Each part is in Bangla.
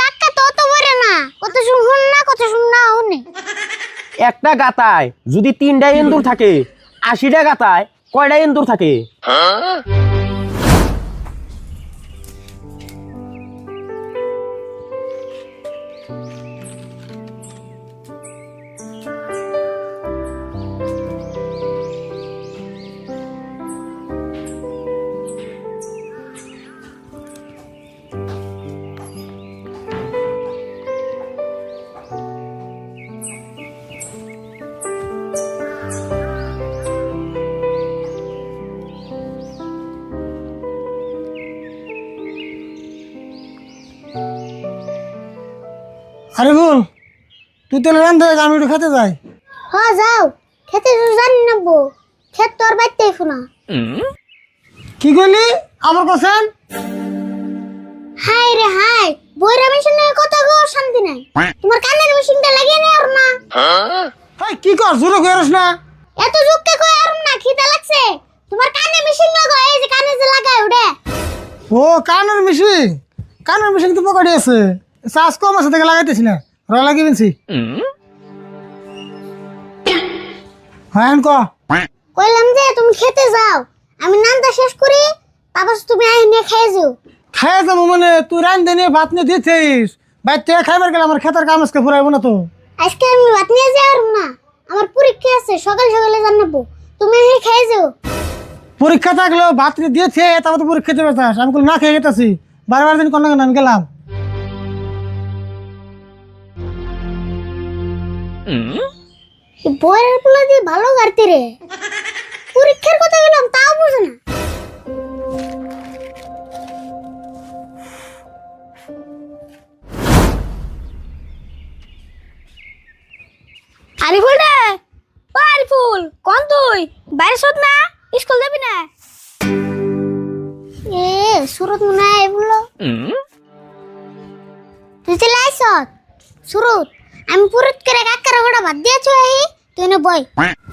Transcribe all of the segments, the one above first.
কাকা তো বলে না কত শুন না কত শুন না ওনে একটা গাতায় যদি 3টা এন্দুর থাকে 80টা গাতায় কয়টা এন্দুর থাকে? আরে বল তুই তো রান্ধে আমি একটু খেতে যাই। হ্যাঁ যাও খেতে তো জানি না বউ খেত তোর বাইতে শোনা কি কইলি আমার কোসেন? হাই রে হাই বইরা মেশিনে কথা গো শান্তি নাই তোমার কানের মেশিনটা লাগিয়ে নে আর না হাই কি কর জোরে কইরস না। এত জুককে কই আর না খিদা লাগছে তোমার কানে মেশিন লাগো এই যে কানে যে লাগায় ওড়ে ও কানের মেশিন তো পকেটে আছে, চার্জ কম আছে থেকে লাগাইতেছি না, র লাগিয়ে বেনছি। হ্যাঁ ক কইলাম যে তুমি খেতে যাও আমি নান্তা শেষ করি তারপর তুমি আই নিয়ে খেয়ে যাও খাই যাবো মানে তুই রান্ধে নিয়ে ভাত নিয়ে দিয়েছিস বাইর থেকে খাইবার গেলে আমার খেতার কাম আজকে ফুরাইবো না তো। আজকে আমি ভাত নিয়ে যাই না আমার পরীক্ষা আছে সকাল সকালে জানাবো তুমি আই খেয়ে যাও পরীক্ষা থাকলেও ভাত নিয়ে দিয়েছে তারপর তো পরীক্ষা দেবে চাস আমি না খেয়ে গেতেছি বারবার দিন কোন আমি গেলাম। বইয়ের পোলা দিয়ে ভালো গাড়তে রে পরীক্ষার কথা গেলাম তাও বুঝে না আরিফুল রে ও আরিফুল কোন তুই বাইরে শোধ না স্কুল যাবি না এ সুরত মনে হয় বললো তুই চলে আইস সুরত আমি পুরুত করে কাকার গোড়া বাদ দিয়েছ তুই না বই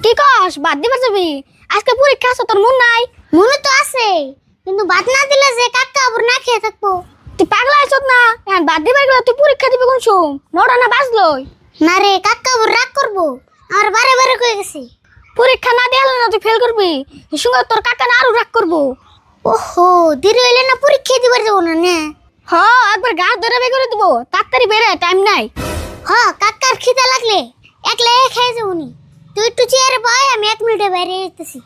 কি কস বাদ দিবার যাবি আজকে পরীক্ষা আছে তোর মন নাই মনে তো আছে কিন্তু বাদ না দিলে যে কাকা আবার না খেয়ে থাকবো তুই পাগলা আইছ না এখন বাদ দিবার গেলে তুই পরীক্ষা দিবি কোন শুন নটা না বাজলই না রে কাকা আবার রাগ করবো আর বারে বারে কয়ে গেছি পরীক্ষা না দিলে না তুই ফেল করবি সঙ্গে তোর কাকা না আরো রাগ করবো ওহো দেরি হইলে না পরীক্ষা দিবার যাবো না নে হ্যাঁ একবার গা ধরে বের করে দিব তাড়াতাড়ি বেরে টাইম নাই হ্যাঁ কাকার খিদা লাগলে একলা খেয়ে যাবো নি তুই একটু চেয়ারে বয় আমি 1 মিনিটে বাইরে যেতেছি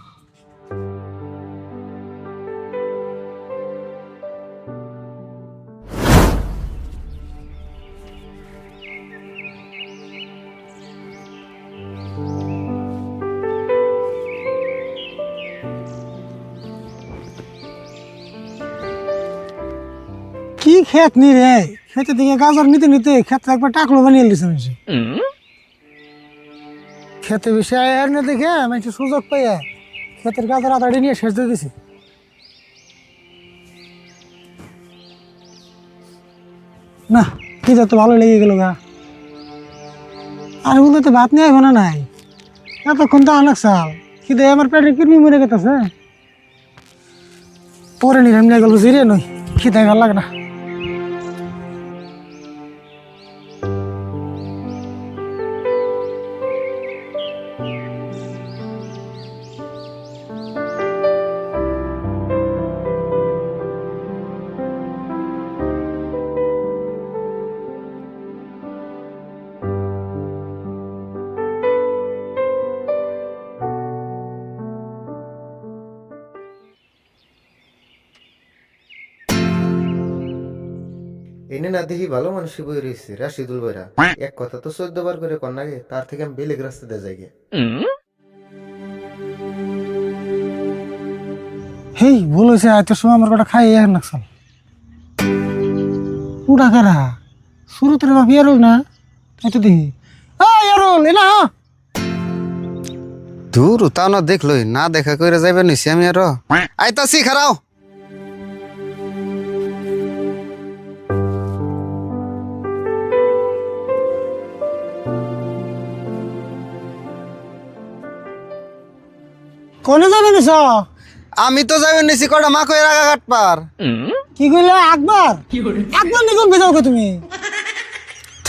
কি খেত নি রে খেতে থেকে গাজর নিতে নিতে খেতে একবার টাকলো বানিয়ে দিছে মানুষ খেতে বেশি আর না দেখে মানুষ সুযোগ পাইয়া খেতের গাজর আদাড়ি নিয়ে শেষ দিয়ে দিছে। না কি তো ভালো লেগে গেল গা আর বলতে তো ভাত নিয়ে না নাই এতক্ষণ তো অনেক চাল খিদে আমার পেটে কিডনি মরে গেছে পরে নিলাম নিয়ে গেল জিরে নই খিদে ভালো লাগে না। এনে না দেখি ভালো মানুষই বই রয়েছে রাশিদুল বইরা এক কথা তো 14 বার করে কন্যাকে তার থেকে আমি বেলেগ রাস্তা দিয়ে যাই গে। হেই বলেছে এত সময় আমার কটা খাই আর নাকসাল উড়া কারা শুরুতে বাপ ইয়ারুল না এত দেখি ইয়ারুল এ না দূর তাও না দেখলই না দেখা করে যাইবে নিছি আমি আর আইতাছি খারাও কোনে যাবে নিছ? আমি তো যাইবে নিছি কটা মা কই রাগা কাটপার কি কইলে আকবর আকবর নিকন বেজাও তুমি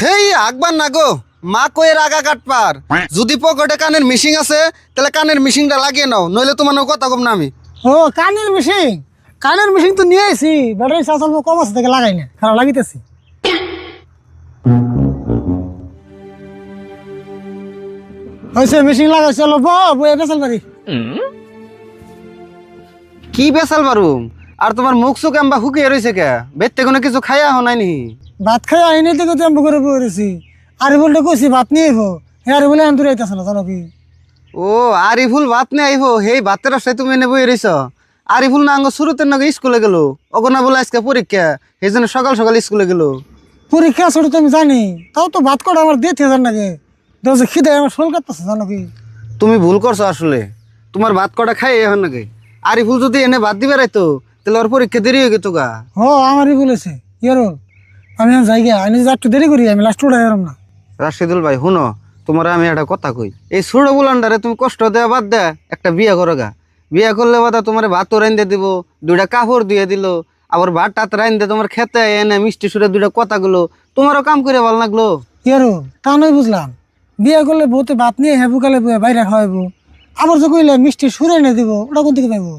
থেই আকবার না গো, মা কয়ের আগা কাটপার। যদি পকেটে কানের মিশিং আছে তাহলে কানের মিশিংটা লাগিয়ে নাও, নইলে তোমার কথা কম না আমি। ও কানের মেশিন তো নিয়ে আইছি, ব্যাটারি চার্জ অল্প কম আছে থেকে লাগাই না, খারাপ লাগিতেছি। হয়েছে মেশিন লাগাইছে, অল্প বয়ে বেসাল পারি। কি বেসাল পারুম? আর তোমার মুখ চোখ এম্বা হুকিয়ে রয়েছে কে? বেতে কোনো কিছু খাইয়া হো নাই নি? ভাত খাই আইনে থেকে তেম্বু করে বয়ে রয়েছি। আরে বলতে কইছি ভাত নিয়ে আইবো, আরে বলে আন্তরে আইতাছে না, জানো কি? ও আরিফুল ভাত নিয়ে আইবো, হেই ভাতের রাস্তায় তুমি এনে বয়ে রয়েছ। আরিফুল না আঙ্গ শুরুতের নাকি স্কুলে গেল, অগনা বলে আজকে পরীক্ষা, সেই জন্য সকাল সকাল স্কুলে গেল। পরীক্ষা ছোট তো আমি জানি, তাও তো ভাত কটা আমার দিতে যান নাকি, দশ খিদে আমার শোল কাটতেছে, জানো কি? তুমি ভুল করছো আসলে, তোমার ভাত কটা খাই এখন নাকি। আরিফুল যদি এনে ভাত দিবে রাইতো তাহলে ওর পরীক্ষা দেরি হয়ে গেত গা। ও আমারই বলেছে ইয়ার আমি এখন যাই গিয়া, আমি যদি একটু দেরি করি আমি লাস্ট উঠে এরম না। রাশিদুল ভাই শুনো, তোমার আমি একটা কথা কই, এই ছোট বুলান্ডারে তুমি কষ্ট দেওয়া বাদ দেয়া একটা বিয়ে করো গা। বিয়ে করলে বাদা তোমার ভাত রাইন দিয়ে দিব, দুইটা কাপড় দিয়ে দিল, আবার ভাত টাত রাইন দিয়ে তোমার খেতে এনে মিষ্টি সুরে দুইটা কথাগুলো, তোমারও কাম করে ভালো লাগলো। ইয়ার তা নয় বুঝলাম, বিয়ে করলে বউতে ভাত নিয়ে হেবু কালে বাইরে খাওয়াইবো, আবার যে কইলে মিষ্টি সুরে এনে দিব, ওটা কোন থেকে পাইবো?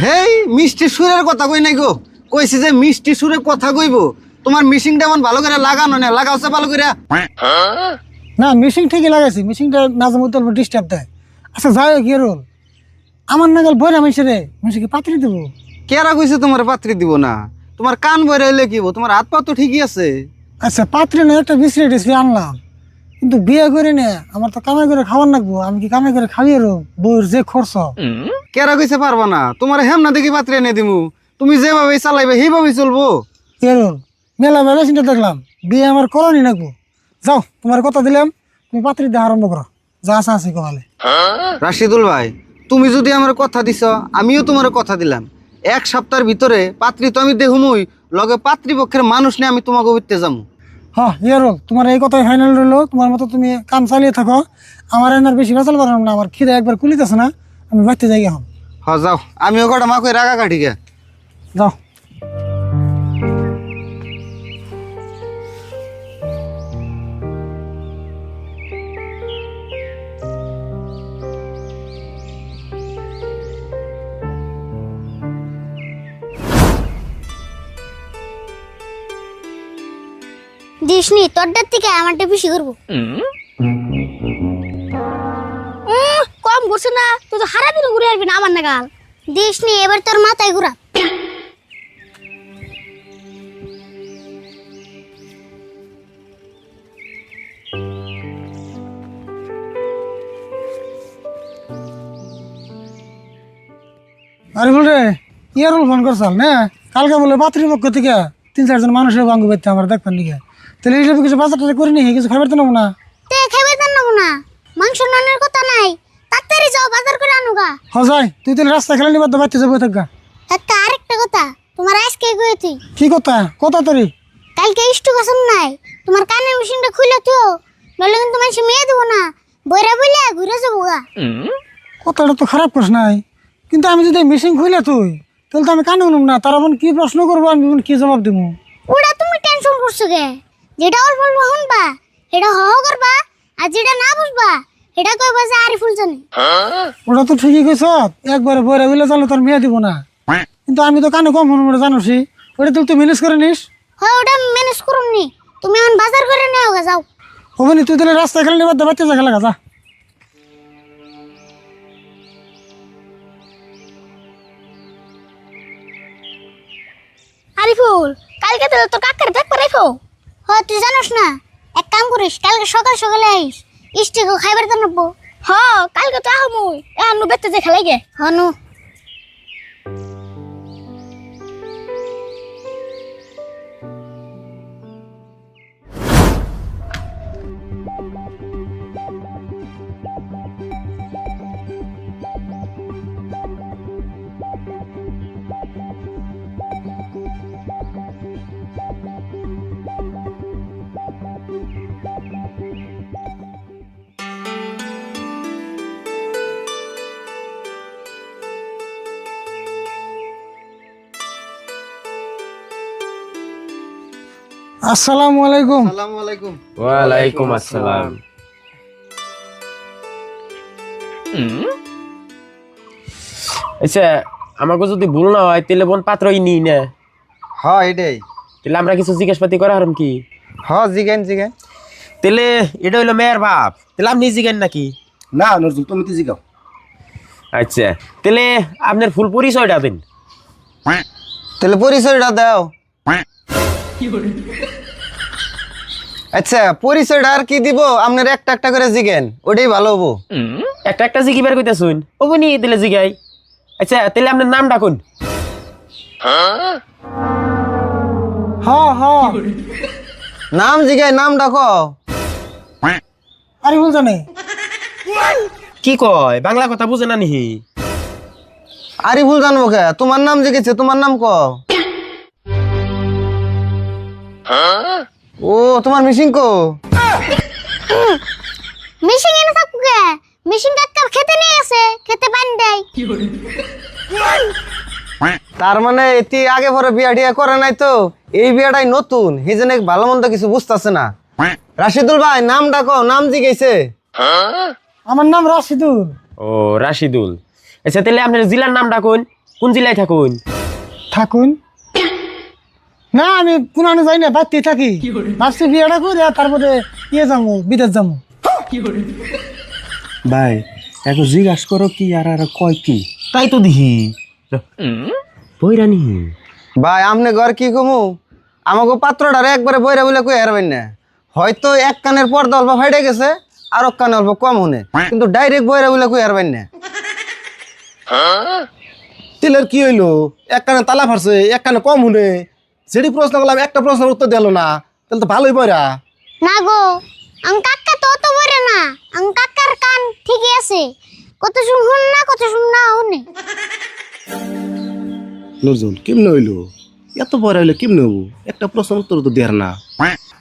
হেই মিষ্টি সুরের কথা কই নাই গো, কইছি যে মিষ্টি সুরে কথা কইবো। তোমার মিশিংটা এমন ভালো করে লাগানো না, লাগাওছে ভালো করে। না মিশিং ঠিকই লাগাইছি, মিশিংটা মাঝে মধ্যে অল্প ডিস্টার্ব দেয়। আচ্ছা যাই হোক ইয়ার আমার নাগাল বইরা মিশিকে পাত্রি দেবো। কেরা কইছে তোমার পাত্রী দিব না? তোমার কান বইরে হইলে কি হবো? তোমার হাত পা তো ঠিকই আছে। আচ্ছা পাত্রে না একটা বিশ্রি টিসরি আনলাম, কিন্তু বিয়ে করে নে আমার তো কামাই করে খাওয়ার লাগবো, আমি কি কামাই করে খাইয়ে বউর যে খরচ। কেরা কইছে পারবা না? তোমার হেমনা দেখি পাত্রী এনে দিমু, তুমি যেভাবে চালাইবে সেইভাবে চলবো। এরুন মেলা মেলা চিন্তা দেখলাম, বিয়ে আমার করণই লাগবো। যাও তোমার কথা দিলাম, তুমি পাত্রী দেওয়া আরম্ভ করো, যা আসা আছে কমালে। রাশিদুল ভাই, তুমি যদি আমার কথা দিছ, আমিও তোমার কথা দিলাম। এক সপ্তাহের ভিতরে পাত্রী তো আমি দেহুমই, লগে পাত্রীপক্ষের মানুষ নিয়ে আমি তোমাকে উঠতে যাবো। হ্যাঁ ইয়ারুল তোমার এই কথাই ফাইনাল রইলো, তোমার মতো তুমি কাম চালিয়ে থাকো, আমার এনার বেশি ভেজাল পারলাম না, আমার খিদে একবার কুলিতেছে না, আমি বাড়তে যাই এখন। হ যাও, আমিও কটা মাকে রাগা কাটি গে। যাও। দিসনি তোরটার থেকে আমারটা বেশি করবো। কম করছে না, তুই তো হারা দিন ঘুরে আসবি না আমার নাগাল। দিসনি এবার তোর মাথায় ঘুরা। আরে বল রে ইয়ারুল ফোন করছাল না কালকে, বলে পাত্রীপক্ষ থেকে 3-4 জন মানুষের বাঙ্গু বেঁধতে আমার দেখবেন লিখে, তাহলে এইসব কিছু বাজার টাজার করে নি, কিছু খাবার তো নেবো না। তে খাইবে তো নেবো না, মাংস নানের কথা নাই, তাড়াতাড়ি যাও বাজার করে আনুগা। যাই, তুই তাহলে রাস্তা খেলা নিবার বাড়তে যাবো থাকা। একটা আরেকটা কথা, তোমার আজকে কইছি কি কথা? কথা তোরই কালকে ইষ্টু কাসন নাই, তোমার কানের মেশিনটা খুলে তো, নইলে কিন্তু মানুষ মেয়ে দেবো না, বইরা বইলে ঘুরে যাবো গা। কথাটা তো খারাপ করিস নাই, কিন্তু আমি যদি মেশিন খুলে তুই তাহলে তো আমি কানে উনুম না, তারা বোন কি প্রশ্ন করবো, আমি কি জবাব দিব? ওটা তুমি টেনশন করছো গে, যেটা অল্প অল্প শুনবা সেটা হ করবা, আর যেটা না বুঝবা সেটা কইবা যে আরিফুল জানে। ওটা তো ঠিকই কইছ, একবারে বইরা বইলে তাহলে তোর মেয়ে দিব না, কিন্তু আমি তো কানে কম শুনুম, ওটা জানোসি, ওটা তুই ম্যানেজ করে নিস। হয় ওটা ম্যানেজ করুম নি, তুমি এখন বাজার করে নেও গা, যাও। হবে নি, তুই তাহলে রাস্তা খেলা নিবার বাড়তে যা খেলা যা। আরিফুল কালকে তো তোর কাকার দেখবে রেখো। হয় তুই জানোস না, এক কাম করিস, কালকে সকাল সকালে আইস, ইস্টিকে খাইবার তো নেবো। হ কালকে তো আহমুই এখন বেতে যে খেলাই গে হনু। আসসালামু আলাইকুম। আসসালামু আলাইকুম। ওয়ালাইকুম আসসালাম। আচ্ছা, আমাকে যদি ভুল না হয় তাহলে বোন পাত্রই নিই না, হ্যাঁ এটাই। তাহলে আমরা কিছু জিজ্ঞাসাপাতি করা হারম কি? হ্যাঁ জিগেন জিগেন। তাহলে এটা হইলো মেয়ের বাপ, তাহলে আপনি জিগেন নাকি? না নজরুল, তুমি তো জিগাও। আচ্ছা, তাহলে আপনার ফুল পরিচয়টা দিন। তাহলে পরিচয়টা দাও। আচ্ছা, পরিচয়টা আর কি দিব? আপনার একটা একটা করে জিগেন, ওটাই ভালো হবো। একটা একটা জিগি বের করতে শুন, ও বনি তাহলে জিগাই। আচ্ছা, তাহলে আপনার নাম ডাকুন। হ্যাঁ হ্যাঁ, নাম জিগাই, নাম ডাকো। আরিফুল জানে। কি কয়, বাংলা কথা বুঝে না নিহি? আরিফুল জানবো কে? তোমার নাম জিগেছে, তোমার নাম ক। ও তোমার মিশিং কো? মিশিং এনে থাকুক গে, মিশিং কাকার খেতে নিয়ে গেছে, খেতে পানি দেয়। তার মানে এটি আগে পরে বিয়া টিয়া করে নাই তো, এই বিয়াটাই নতুন, এই জন্য ভালো মন্দ কিছু বুঝতেছে না। রাশিদুল ভাই নাম ডাকো, নাম জিগেছে। আমার নাম রাশিদুল। ও রাশিদুল। আচ্ছা, তাহলে আপনার জেলার নাম ডাকুন, কোন জেলায় থাকুন? থাকুন না, আমি কোনানে যাই না, বাড়তেই থাকি। ভাবছি বিয়েটা করে তারপরে যাবো, বিদেশ যাবো। ভাই এখন জিজ্ঞাসা করো কি আর আর কয় কি? তাই তো দিহি বইরা নিহি। ভাই আমনে ঘর কি কমু? আমাকে পাত্রটারে একবারে বইরা বলে কই হারবেন না। হয়তো এক কানের পর্দা অল্প ফাইটে গেছে, আর এক কানে অল্প কম হনে, কিন্তু ডাইরেক্ট বইরা বলে কই হারবেন না। তিলের কি হইলো? এক কানে তালা ফারছে, এক কানে কম শুনে। যেটি প্রশ্ন করলাম একটা প্রশ্নের উত্তর দিল না, তাহলে তো ভালোই পড়া। না গো, কাকা তো বলে না, কাকার কান ঠিকই আছে, কত শুন না, কত শুন না শুনে। নজরুল কেমনে হইলো? এত পরে হইলে কেমনে হবো? একটা প্রশ্নের উত্তর তো দেয়ার না।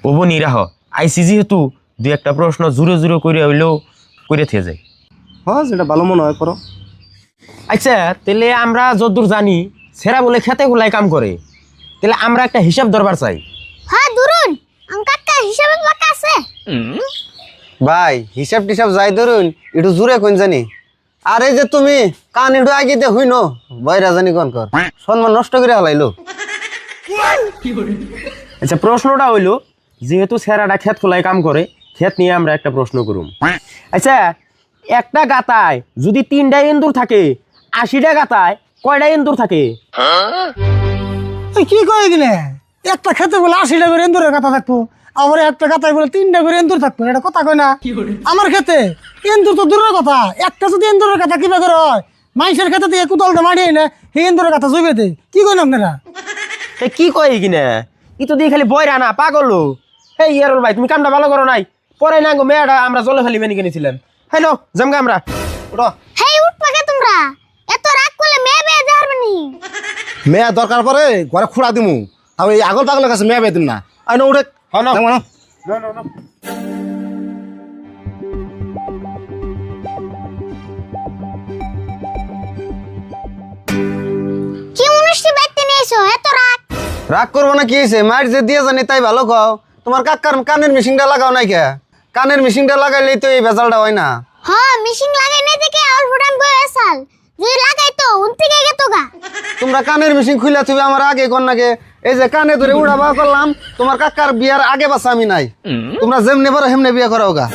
ও বনি রাহ, আইসি যেহেতু দুই একটা প্রশ্ন জুড়ে জুড়ে করে হইলেও করে থেকে যায়। হ্যাঁ যেটা ভালো মনে হয় করো। আচ্ছা, তাহলে আমরা যতদূর জানি সেরা বলে খেতে খোলায় কাম করে, তাহলে আমরা একটা হিসাব দরবার চাই। হ্যাঁ ধরুন, কাকা হিসাবে পাকা আছে। ভাই হিসাব টিসাব যাই ধরুন, একটু জুড়ে কোন জানি। আর এই যে তুমি কান একটু আগে দিয়ে হইন, বয়রা জানি কোন কর, সম্মান নষ্ট করে হলাইলো। আচ্ছা, প্রশ্নটা হইলো যেহেতু সেরাটা খেত খোলায় কাম করে, খেত নিয়ে আমরা একটা প্রশ্ন করুম। আচ্ছা, একটা গাতায় যদি 3টা এন্দুর থাকে, 80টা গাতায় কয়টা এন্দুর থাকে? এই কি কয় এগুলো? একটা খেতে বলে 80টা করে এন্দুরের কথা থাকবো, আবার একটা গাতায় বলে 3টা করে এন্দুর থাকবো, এটা কথা কয় না? আমার খেতে এন্দুর তো দূরের কথা, একটা যদি এন্দুরের কথা কিভাবে করে হয়? মানুষের খেতে দিয়ে কুতলটা মারিয়ে না, সেই এন্দুরের কথা জুবে দে। কি কইন আপনারা? এ কি কয় কিনা, ই তো দিয়ে খালি বয়রা না পাগল। এই ইয়ারুল ভাই, তুমি কামটা ভালো করো নাই। পরে না গো মেয়েটা আমরা জলে ফেলি মেনে কিনেছিলাম। হ্যালো জামগা আমরা ওটা। হেই উঠপাকে তোমরা, এত রাগ করলে মেয়ে বিয়ে যাবে নি। মেয়া দরকার পরে ঘরে খুঁড়া দিমু, তাও এই আগল পাগলের কাছে মেয়া বেদিন না। আই না উঠে হ্যাঁ না যেমন কি অনুষ্ঠান বাইতে নিয়েছো, এত রাগ? রাগ করবো না, কি হয়েছে? মায়ের যে দিয়ে জানি তাই ভালো খাও। তোমার কাকার কানের মেশিনটা লাগাও নাই কে? কানের মেশিনটা লাগাইলেই তো এই ভেজালটা হয় না। হ্যাঁ, মিশিং লাগাই নাই দেখে অল্প টাইম বয়ে আসাল, যদি লাগাই তো উন থেকে গেতো গা। তোমরা কানের মেশিন খুলে তুমি আমার আগে কোন নাকি? এই যে কানে ধরে উড়াবা করলাম, তোমার কাকার বিয়ার আগে বাসা আমি নাই। তোমরা যেমনি পারো হেমনে বিয়ে করাও গা।